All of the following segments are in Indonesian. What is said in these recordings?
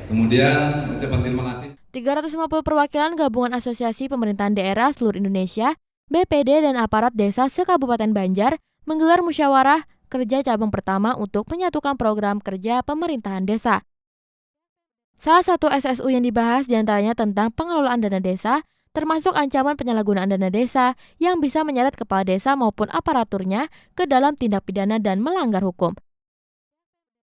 Kemudian ucapan terima kasih 350 perwakilan gabungan asosiasi pemerintahan daerah seluruh Indonesia, BPD dan aparat desa se-Kabupaten Banjar menggelar musyawarah kerja cabang pertama untuk menyatukan program kerja pemerintahan desa. Salah satu SSU yang dibahas diantaranya tentang pengelolaan dana desa, termasuk ancaman penyalahgunaan dana desa yang bisa menyeret kepala desa maupun aparaturnya ke dalam tindak pidana dan melanggar hukum.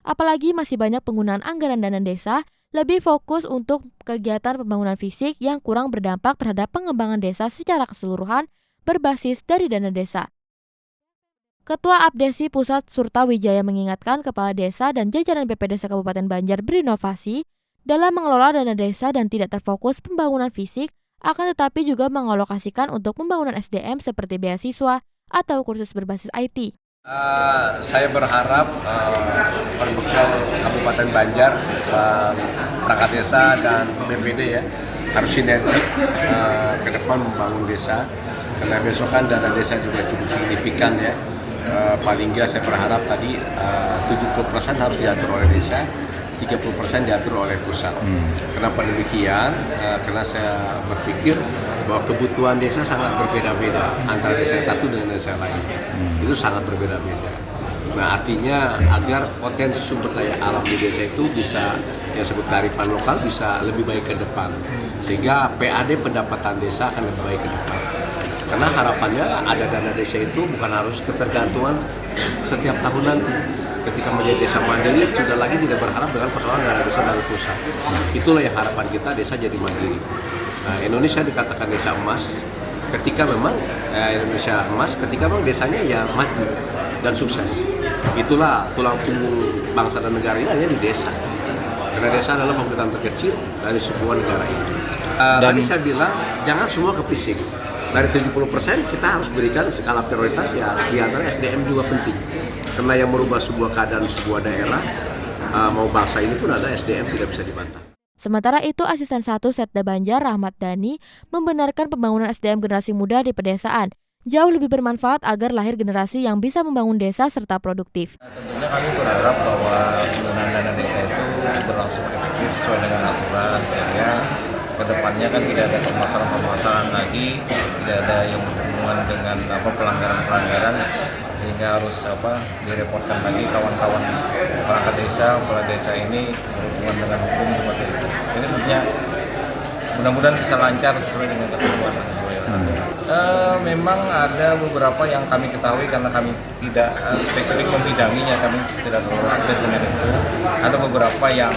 Apalagi masih banyak penggunaan anggaran dana desa lebih fokus untuk kegiatan pembangunan fisik yang kurang berdampak terhadap pengembangan desa secara keseluruhan berbasis dari dana desa. Ketua Abdesi Pusat Surta Wijaya mengingatkan kepala desa dan jajaran BPD Kabupaten Banjar berinovasi dalam mengelola dana desa dan tidak terfokus pembangunan fisik, akan tetapi juga mengalokasikan untuk pembangunan SDM seperti beasiswa atau kursus berbasis IT. Saya berharap berbekal Kabupaten Banjar, perangkat desa dan BPD ya harus sinergi ke depan membangun desa, karena besok kan dana desa juga cukup signifikan ya. Paling nggak saya berharap tadi 70% harus diatur oleh desa, 30% diatur oleh pusat. Kenapa demikian? Karena saya berpikir bahwa kebutuhan desa sangat berbeda-beda antara desa yang satu dengan desa yang lain. Itu sangat berbeda-beda. Nah, artinya agar potensi sumber daya alam di desa itu bisa, yang disebut kearifan lokal, bisa lebih baik ke depan. Sehingga PAD pendapatan desa akan lebih baik ke depan. Karena harapannya ada dana desa itu bukan harus ketergantungan setiap tahun nanti. Ketika menjadi desa mandiri, sudah lagi tidak berharap dengan persoalan dana desa dari pusat. Itulah yang harapan kita, desa jadi mandiri. Nah, Indonesia dikatakan desa emas ketika memang Indonesia emas ketika memang desanya ya maju dan sukses. Itulah tulang punggung bangsa dan negara ini hanya di desa. Karena desa adalah pemerintahan terkecil dari sebuah negara ini. Tadi saya bilang jangan semua ke fisik. Dari 70% kita harus berikan skala prioritas ya, di antara SDM juga penting. Karena yang merubah sebuah keadaan sebuah daerah mau bangsa ini pun ada SDM, tidak bisa dibantah. Sementara itu, Asisten 1 Setda Banjar Rahmat Dhani membenarkan pembangunan SDM generasi muda di pedesaan jauh lebih bermanfaat agar lahir generasi yang bisa membangun desa serta produktif. Tentunya kami berharap bahwa penggunaan dana desa itu berlangsung efektif sesuai dengan aturan, sehingga kedepannya kan tidak ada permasalahan-permasalahan lagi, tidak ada yang berhubungan dengan pelanggaran-pelanggaran, sehingga harus direpotkan lagi kawan-kawan perangkat desa, kepala desa ini berhubungan dengan hukum seperti itu. Jadi tentunya mudah-mudahan bisa lancar sesuai dengan ketentuan. Memang ada beberapa yang kami ketahui karena kami tidak spesifik membidanginya, kami tidak terlalu update dengan itu. Ada beberapa yang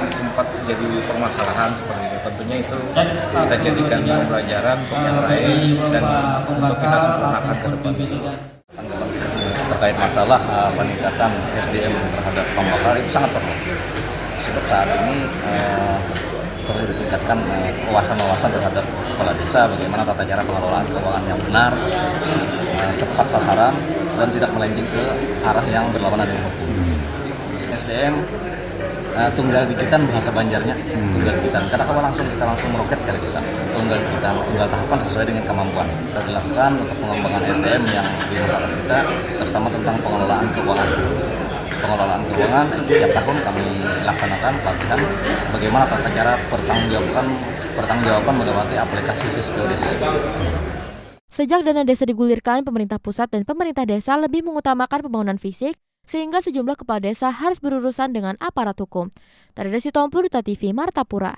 sempat jadi permasalahan seperti itu. Tentunya itu kita jadikan pembelajaran untuk yang lain dan untuk kita sempurnakan ke depan. Terkait masalah peningkatan SDM terhadap pembakar itu sangat perlu. Sebab saat ini perlu ditingkatkan wawasan terhadap kepala desa, bagaimana tata cara pengelolaan keuangan yang benar, tepat sasaran, dan tidak melenceng ke arah yang berlawanan dengan hukum. SDM tunggal digitan bahasa Banjarnya, tunggal digitan. Karena kalau kita langsung meroket kali bisa. Tunggal digitan, tunggal tahapan sesuai dengan kemampuan. Kita dilakukan untuk pengembangan SDM yang di masyarakat kita, terutama tentang pengelolaan keuangan. Pengelolaan keuangan setiap tahun kami laksanakan pelatihan bagaimana tata cara pertanggungjawaban melewati aplikasi Siskedes. Sejak dana desa digulirkan, pemerintah pusat dan pemerintah desa lebih mengutamakan pembangunan fisik, sehingga sejumlah kepala desa harus berurusan dengan aparat hukum. Dari Desi Tompu, Duta TV, Martapura.